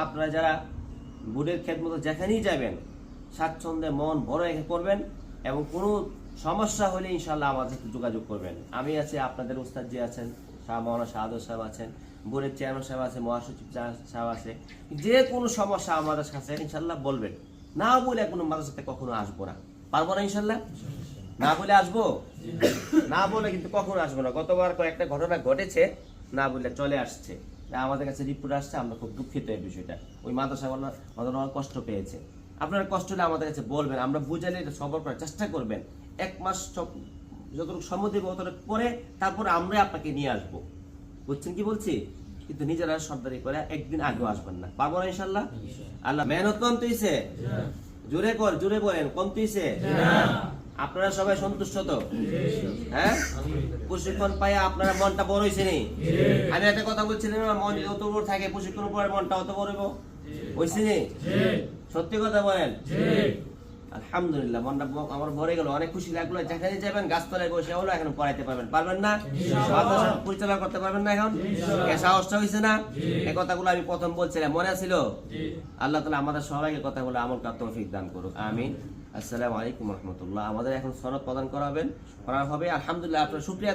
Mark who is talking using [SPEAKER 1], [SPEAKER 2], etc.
[SPEAKER 1] আপনারা যারা বোর্ডের খেদমত যেখানেই যাবেন স্বাচ্ছন্দ্যে মন ভরে রেখে করবেন এবং কোনো সমস্যা হলে ইনশাল্লাহ আমার সাথে যোগাযোগ করবেন। আমি আছি, আপনাদের উস্তাদ জি আছেন, শাহ মাওলানা শাহাদত সাহেব আছেন, বোর্ডের চেয়ারম্যান সাহেব আছে, মহাসচিব সাহেব আছে। যে কোনো সমস্যা আমাদের কাছে ইনশাল্লাহ বলবেন। না বলে কোনো মাদ্রাসাতে কখনো আসবো না, পারবো না ইনশাল্লাহ। না বলে আসবো, না বলে কিন্তু কখনো আসবো না। গতবার কয়েকটা ঘটনা ঘটেছে, না বললে চলে আসছে, আমাদের কাছে রিপোর্ট আসছে। আমরা খুব দুঃখিত এই বিষয়টা। ওই মাদ্রাসা কষ্ট পেয়েছে। আপনারা কষ্ট হলে আমাদের কাছে বলবেন, আমরা বুঝালে এটা সবর করার চেষ্টা করবেন। 1 মাস যতটুকু সময় দেবো ততটুকু পরে তারপরে আমরা আপনাকে নিয়ে আসবো। বুঝছেন কি বলছি? কিন্তু নিজেরা সর্দারি করে একদিন আগেও আসবেন না, পারবো না ইনশাল্লাহ। আল্লাহ মেহনত কম তুইছে, জোরে বলেন কম তুইছে। আপনারা সবাই সন্তুষ্ট তো? হ্যাঁ, প্রশিক্ষণ পাইয়া আপনারা মনটা বড় হয়েছে নি? আমি একটা কথা বলছিলাম, মন যত বড় থাকে প্রশিক্ষণ পরে মনটা অত বড় হয়েছে নি? সত্যি কথা বলেন। আলহামদুলিল্লাহ, মনটা আমার ভরে গেল, অনেক খুশি লাগলো। যেখানে যাবেন গাছতলায় বসে হলো, এখন পড়াইতে পারবেন, পারবেন না? পরিচালনা করতে পারবেন না? এখন সাহসটা হয়েছে না? এই কথাগুলো আমি প্রথম বলছিলাম, মনে ছিল? আল্লাহ তাআলা আমাদের সবাইকে কথাগুলো আমল করার তৌফিক দান করুক, আমিন। আসসালামু আলাইকুম রহমতুল্লাহ। আমাদের এখন সনদ প্রদান করা হবে। আলহামদুলিল্লাহ, আপনার শুকরিয়া।